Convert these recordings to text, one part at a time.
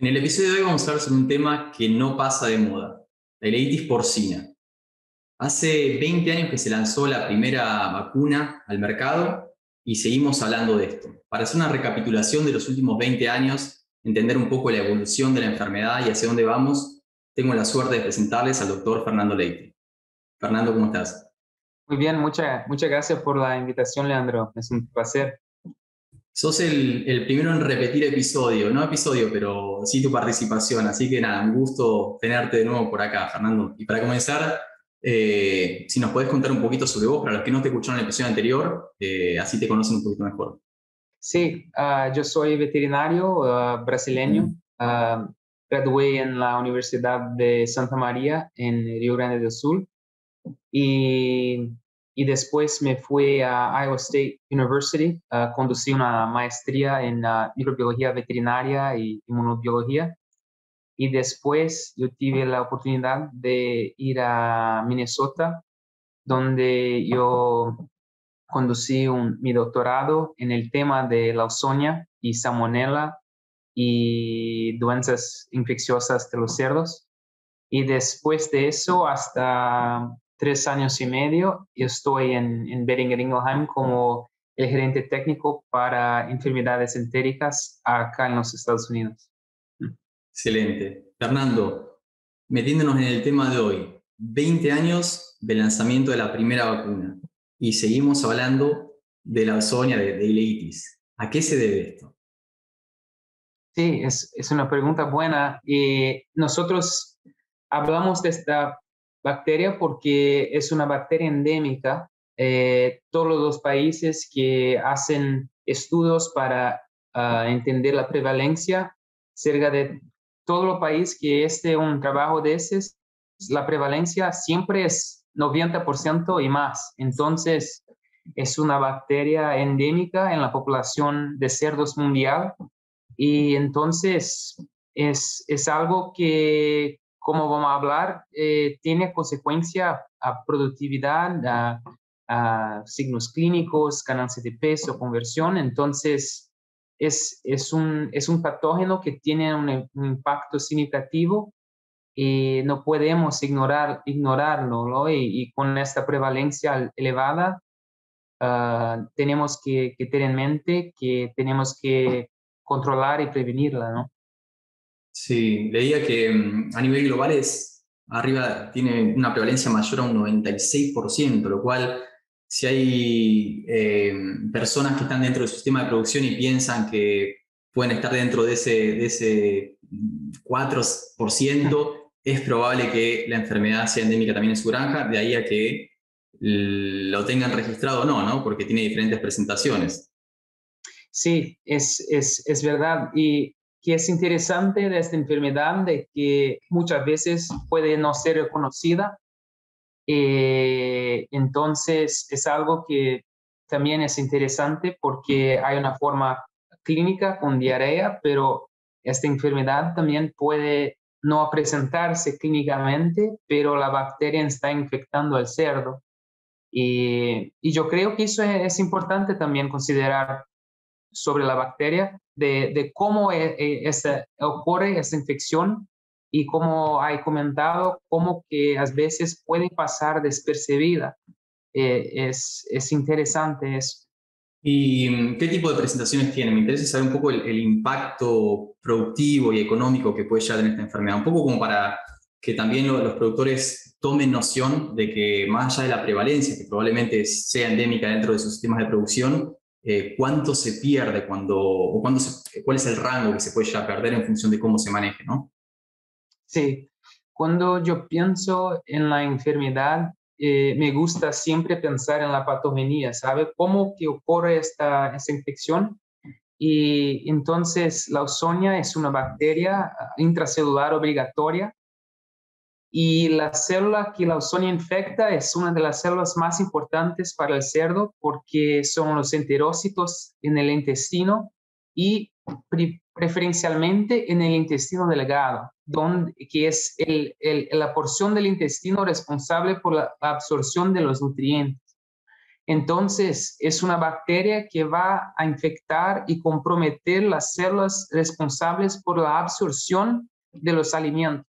En el episodio de hoy vamos a hablar sobre un tema que no pasa de moda, la ileitis porcina. Hace 20 años que se lanzó la primera vacuna al mercado y seguimos hablando de esto. Para hacer una recapitulación de los últimos 20 años, entender un poco la evolución de la enfermedad y hacia dónde vamos, tengo la suerte de presentarles al doctor Fernando Leite. Fernando, ¿cómo estás? Muy bien, muchas gracias por la invitación, Leandro. Es un placer. Sos el primero en repetir episodio, no episodio, pero sí tu participación. Así que nada, un gusto tenerte de nuevo por acá, Fernando. Y para comenzar, si nos podés contar un poquito sobre vos, para los que no te escucharon en el episodio anterior, así te conocen un poquito mejor. Sí, yo soy veterinario brasileño. Gradué en la Universidad de Santa María en Río Grande do Sul y, y después me fui a Iowa State University. Conducí una maestría en microbiología veterinaria y inmunobiología. Y después yo tuve la oportunidad de ir a Minnesota, donde yo conducí mi doctorado en el tema de Lawsonia y Salmonella y doenças infecciosas de los cerdos. Y después de eso, hasta 3 años y medio, yo estoy en Boehringer Ingelheim como el gerente técnico para enfermedades entéricas acá en los Estados Unidos. Excelente. Fernando, metiéndonos en el tema de hoy, 20 años de lanzamiento de la primera vacuna y seguimos hablando de la Lawsonia, de ileitis. ¿A qué se debe esto? Sí, es una pregunta buena. Nosotros hablamos de esta bacteria porque es una bacteria endémica. Todos los países que hacen estudios para entender la prevalencia, cerca de todo el país que esté un trabajo de ese, la prevalencia siempre es 90% y más. Entonces, es una bacteria endémica en la población de cerdos mundial. Y entonces es algo que, como vamos a hablar, tiene consecuencia a productividad, a signos clínicos, ganancia de peso, conversión. Entonces es un patógeno que tiene un impacto significativo y no podemos ignorarlo, ¿no? Y con esta prevalencia elevada, tenemos que tener en mente que tenemos que controlar y prevenirla, ¿no? Sí, leía que a nivel global tiene una prevalencia mayor a un 96%, lo cual si hay personas que están dentro del sistema de producción y piensan que pueden estar dentro de ese 4%, es probable que la enfermedad sea endémica también en su granja, de ahí a que lo tengan registrado o no, ¿no? Porque tiene diferentes presentaciones. Sí, es verdad. Y que es interesante de esta enfermedad de que muchas veces puede no ser reconocida. Entonces, es algo que también es interesante porque hay una forma clínica con diarrea, pero esta enfermedad también puede no presentarse clínicamente, pero la bacteria está infectando al cerdo. Y yo creo que eso es importante también considerar sobre la bacteria, de cómo ocurre esa infección y como hay comentado, cómo que a veces puede pasar despercibida. Es interesante eso. ¿Y qué tipo de presentaciones tiene? Me interesa saber un poco el impacto productivo y económico que puede llegar en esta enfermedad. Un poco como para que también los productores tomen noción de que más allá de la prevalencia, que probablemente sea endémica dentro de sus sistemas de producción, cuánto se pierde cuál es el rango que se puede llegar a perder en función de cómo se maneje, ¿no? Sí, cuando yo pienso en la enfermedad, me gusta siempre pensar en la patogenia, ¿sabe? ¿Cómo que ocurre esta infección? Y entonces la Lawsonia es una bacteria intracelular obligatoria y la célula que la Lawsonia infecta es una de las células más importantes para el cerdo porque son los enterócitos en el intestino y preferencialmente en el intestino delgado, que es la porción del intestino responsable por la absorción de los nutrientes. Entonces, es una bacteria que va a infectar y comprometer las células responsables por la absorción de los alimentos.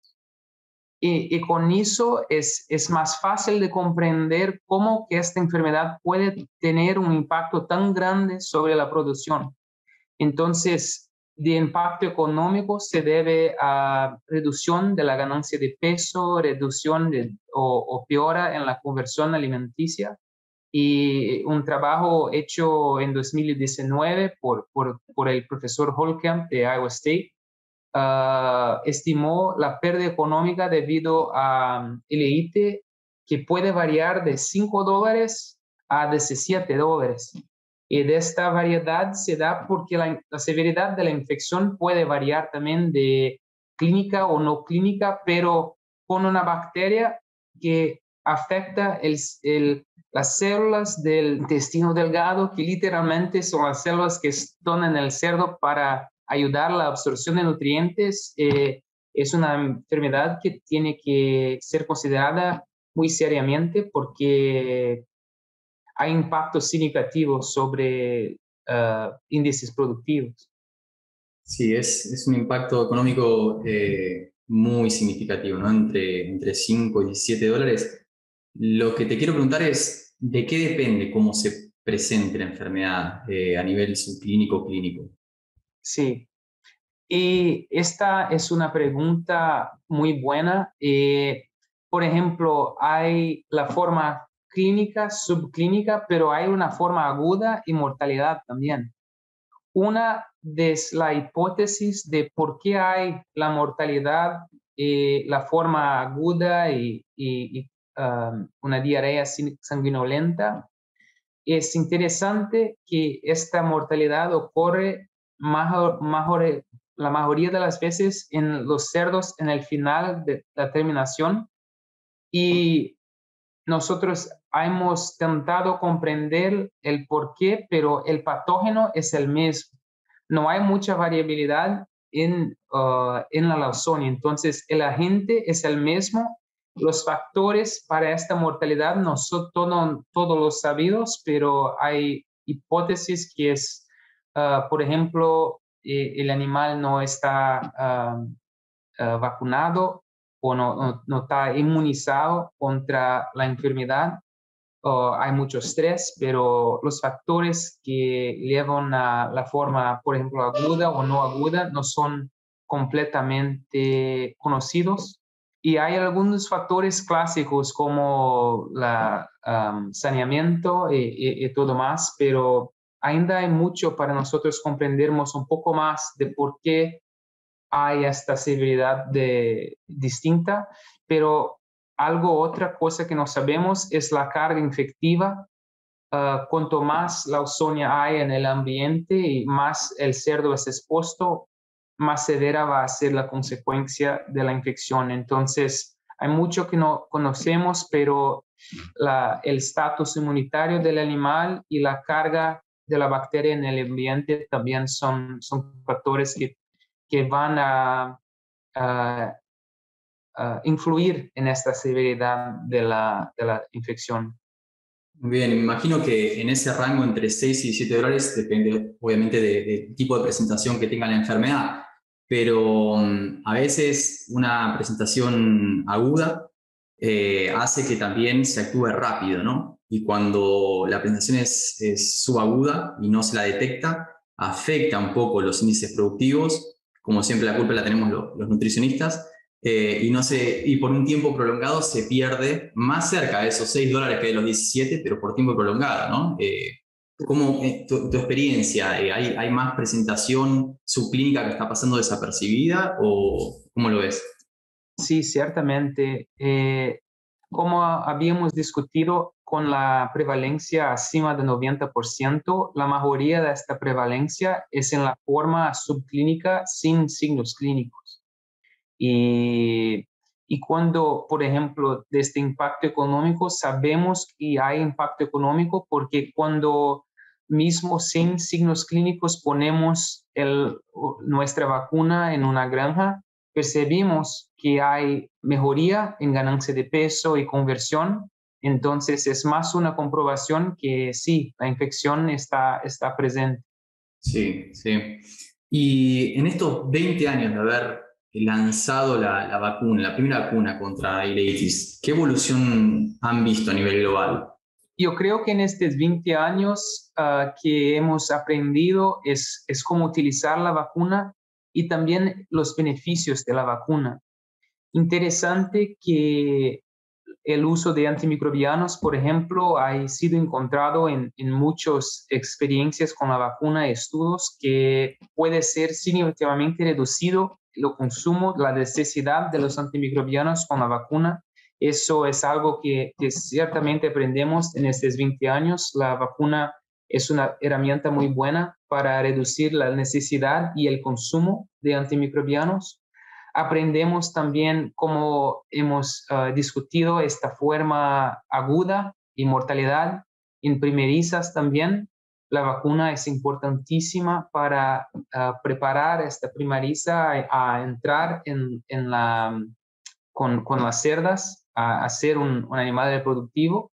Y con eso es más fácil de comprender cómo que esta enfermedad puede tener un impacto tan grande sobre la producción. Entonces, de impacto económico se debe a reducción de la ganancia de peso, reducción o peora en la conversión alimenticia. Y un trabajo hecho en 2019 por el profesor Holcamp de Iowa State estimó la pérdida económica debido a LIT que puede variar de $5 a $17. Y de esta variedad se da porque la severidad de la infección puede variar también de clínica o no clínica, pero con una bacteria que afecta las células del intestino delgado, que literalmente son las células que están en el cerdo para ayudar a la absorción de nutrientes. Es una enfermedad que tiene que ser considerada muy seriamente porque hay impactos significativos sobre índices productivos. Sí, es un impacto económico muy significativo, ¿no? Entre 5 y $17. Lo que te quiero preguntar es, ¿de qué depende cómo se presente la enfermedad a nivel subclínico o clínico? Sí, y esta es una pregunta muy buena. Por ejemplo, hay la forma clínica, subclínica, pero hay una forma aguda y mortalidad también. Una de la hipótesis de por qué hay la mortalidad, la forma aguda y una diarrea sanguinolenta, es interesante que esta mortalidad ocurre la mayoría de las veces en los cerdos en el final de la terminación y nosotros hemos intentado comprender el por qué, pero el patógeno es el mismo. No hay mucha variabilidad en la leucemia. Entonces, el agente es el mismo. Los factores para esta mortalidad no son todos los sabidos, pero hay hipótesis que es, por ejemplo, el animal no está vacunado o no está inmunizado contra la enfermedad. Hay mucho estrés, pero los factores que llevan a la forma, por ejemplo, aguda o no aguda, no son completamente conocidos. Y hay algunos factores clásicos como saneamiento y todo más, pero ainda hay mucho para nosotros comprendernos un poco más de por qué hay esta severidad distinta, pero otra cosa que no sabemos es la carga infectiva. Cuanto más leucemia hay en el ambiente y más el cerdo es expuesto, más severa va a ser la consecuencia de la infección. Entonces, hay mucho que no conocemos, pero el estatus inmunitario del animal y la carga de la bacteria en el ambiente también son factores que van a influir en esta severidad de la infección. Muy bien, me imagino que en ese rango entre 6 y $17 depende obviamente del tipo de presentación que tenga la enfermedad, pero a veces una presentación aguda hace que también se actúe rápido, ¿no? Y cuando la presentación es subaguda y no se la detecta, afecta un poco los índices productivos, como siempre la culpa la tenemos los nutricionistas, y por un tiempo prolongado se pierde más cerca de esos $6 que de los 17, pero por tiempo prolongado, ¿no? ¿Cómo tu experiencia? ¿Hay más presentación subclínica que está pasando desapercibida o cómo lo ves? Sí, ciertamente. Como habíamos discutido con la prevalencia acima del 90%, la mayoría de esta prevalencia es en la forma subclínica sin signos clínicos. Y cuando, por ejemplo, de este impacto económico, sabemos que hay impacto económico porque cuando mismo sin signos clínicos ponemos nuestra vacuna en una granja, percibimos que hay mejoría en ganancia de peso y conversión, Entonces, es más una comprobación que sí, la infección está presente. Sí, sí. Y en estos 20 años de haber lanzado la vacuna, la primera vacuna contra ileitis, ¿qué evolución han visto a nivel global? Yo creo que en estos 20 años que hemos aprendido es cómo utilizar la vacuna y también los beneficios de la vacuna. Interesante que el uso de antimicrobianos, por ejemplo, ha sido encontrado en muchas experiencias con la vacuna, estudios que puede ser significativamente reducido el consumo, la necesidad de los antimicrobianos con la vacuna. Eso es algo que ciertamente aprendemos en estos 20 años. La vacuna es una herramienta muy buena para reducir la necesidad y el consumo de antimicrobianos. Aprendemos también cómo hemos discutido esta forma aguda y mortalidad en primerizas también. La vacuna es importantísima para preparar esta primeriza a entrar con las cerdas, a ser un animal reproductivo.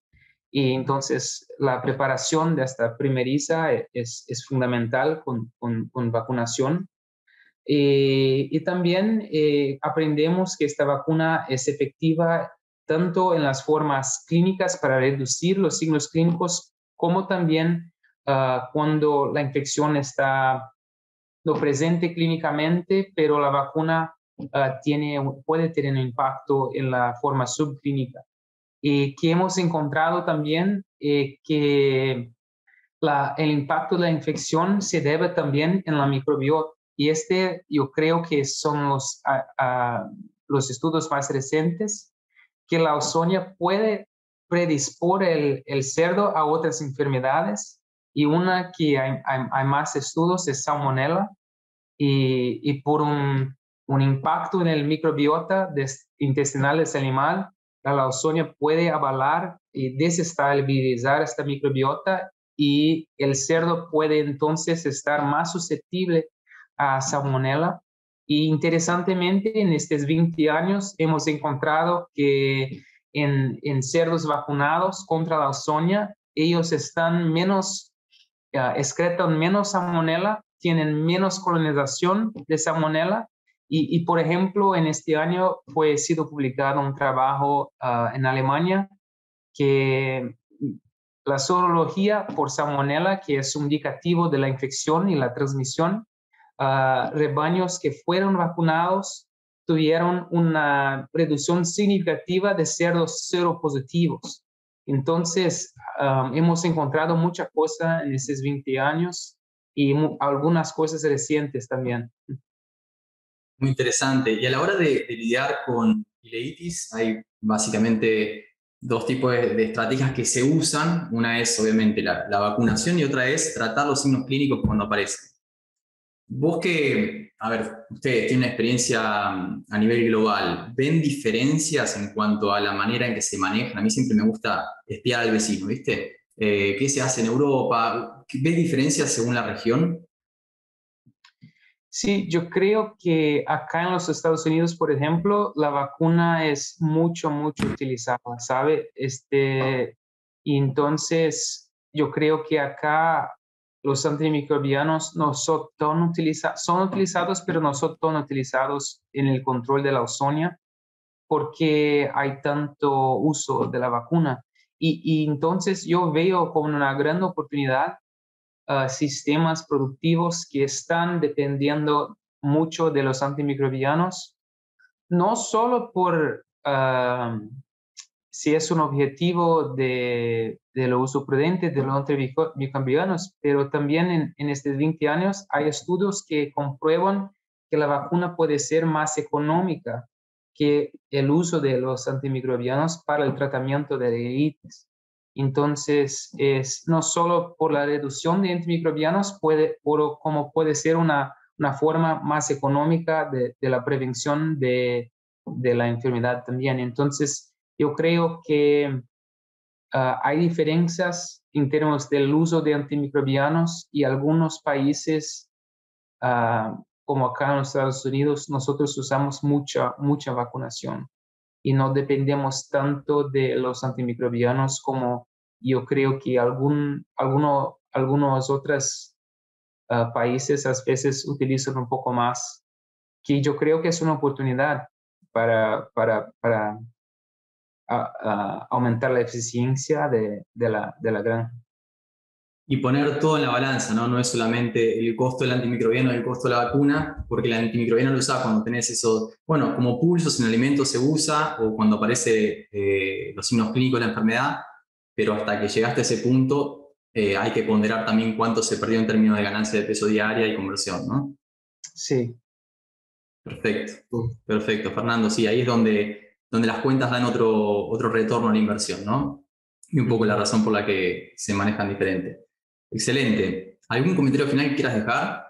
Y entonces la preparación de esta primeriza es fundamental con vacunación. Y también aprendemos que esta vacuna es efectiva tanto en las formas clínicas para reducir los signos clínicos, como también cuando la infección está no presente clínicamente, pero la vacuna puede tener un impacto en la forma subclínica. Y que hemos encontrado también que el impacto de la infección se debe también en la microbiota. Y yo creo que son los estudios más recientes, que la ozonia puede predispor el cerdo a otras enfermedades. Y una que hay más estudios es Salmonella. Y por un impacto en el microbiota intestinal del animal, la ozonia puede avalar y desestabilizar esta microbiota y el cerdo puede entonces estar más susceptible a Salmonella. Y interesantemente, en estos 20 años hemos encontrado que en cerdos vacunados contra la ozonia, ellos están excretan menos Salmonella, tienen menos colonización de Salmonella. Y por ejemplo, en este año fue sido publicado un trabajo en Alemania que la sorología por Salmonella, que es un indicativo de la infección y la transmisión, rebaños que fueron vacunados tuvieron una reducción significativa de cerdos seropositivos. Entonces, hemos encontrado muchas cosas en estos 20 años y algunas cosas recientes también. Muy interesante. Y a la hora de lidiar con ileitis, hay básicamente dos tipos de estrategias que se usan. Una es obviamente la vacunación y otra es tratar los signos clínicos cuando aparecen. Vos que, a ver, ustedes tienen una experiencia a nivel global, ¿ven diferencias en cuanto a la manera en que se manejan? A mí siempre me gusta espiar al vecino, ¿viste? ¿Qué se hace en Europa? ¿Ves diferencias según la región? Sí, yo creo que acá en los Estados Unidos, por ejemplo, la vacuna es mucho utilizada, ¿sabe? Y entonces yo creo que acá los antimicrobianos no son tan utilizados, son utilizados, pero no son tan utilizados en el control de la ozonia porque hay tanto uso de la vacuna. Y entonces yo veo como una gran oportunidad sistemas productivos que están dependiendo mucho de los antimicrobianos, no solo por si es un objetivo del uso prudente de los antimicrobianos, pero también en estos 20 años hay estudios que comprueban que la vacuna puede ser más económica que el uso de los antimicrobianos para el tratamiento de ileitis. Entonces, es no solo por la reducción de antimicrobianos, como puede ser una forma más económica de la prevención de la enfermedad también. Entonces, yo creo que hay diferencias en términos del uso de antimicrobianos y algunos países, como acá en los Estados Unidos, nosotros usamos mucha vacunación. y no dependemos tanto de los antimicrobianos como yo creo que algunos otros países a veces utilizan un poco más, que yo creo que es una oportunidad para aumentar la eficiencia de la granja. Y poner todo en la balanza, ¿no? No es solamente el costo del antimicrobiano y el costo de la vacuna, porque el antimicrobiano lo usas cuando tenés esos, bueno, como pulsos en alimentos se usa o cuando aparece los signos clínicos de la enfermedad, pero hasta que llegaste a ese punto hay que ponderar también cuánto se perdió en términos de ganancia de peso diaria y conversión, ¿no? Sí. Perfecto, perfecto, Fernando. Sí, ahí es donde las cuentas dan otro retorno a la inversión, ¿no? Y un poco la razón por la que se manejan diferente. Excelente. ¿Algún comentario final que quieras dejar?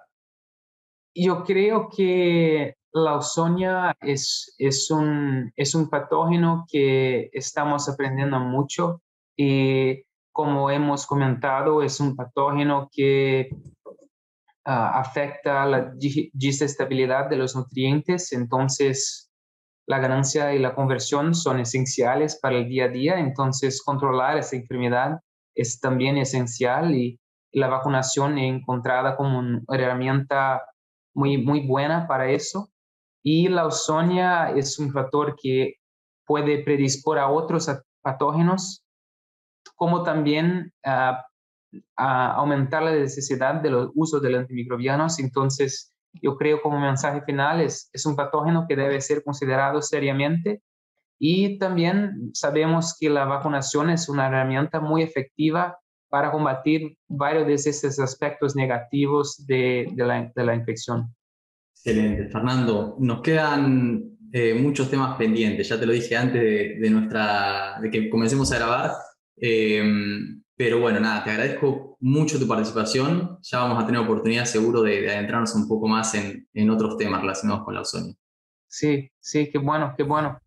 Yo creo que la Ausonia es un patógeno que estamos aprendiendo mucho y como hemos comentado, es un patógeno que afecta la digestibilidad de los nutrientes, entonces la ganancia y la conversión son esenciales para el día a día, entonces controlar esa enfermedad es también esencial y la vacunación encontrada como una herramienta muy buena para eso. Y la Ausonia es un factor que puede predispor a otros patógenos, como también a aumentar la necesidad de los usos de los antimicrobianos. Entonces, yo creo como mensaje final es un patógeno que debe ser considerado seriamente y también sabemos que la vacunación es una herramienta muy efectiva para combatir varios de esos aspectos negativos de la infección. Excelente, Fernando. Nos quedan muchos temas pendientes. Ya te lo dije antes de que comencemos a grabar. Eh, pero bueno, nada, te agradezco mucho tu participación. Ya vamos a tener oportunidad seguro de adentrarnos un poco más en otros temas relacionados con la Ausonia. Sí, sí, qué bueno, qué bueno.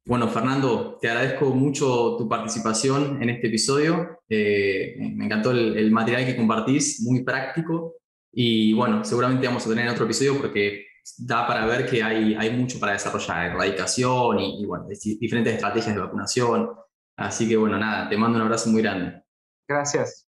Bueno, Fernando, te agradezco mucho tu participación en este episodio. Me encantó el material que compartís, muy práctico. Y bueno, seguramente vamos a tener otro episodio porque da para ver que hay mucho para desarrollar, erradicación y bueno, diferentes estrategias de vacunación. Así que bueno, nada, te mando un abrazo muy grande. Gracias.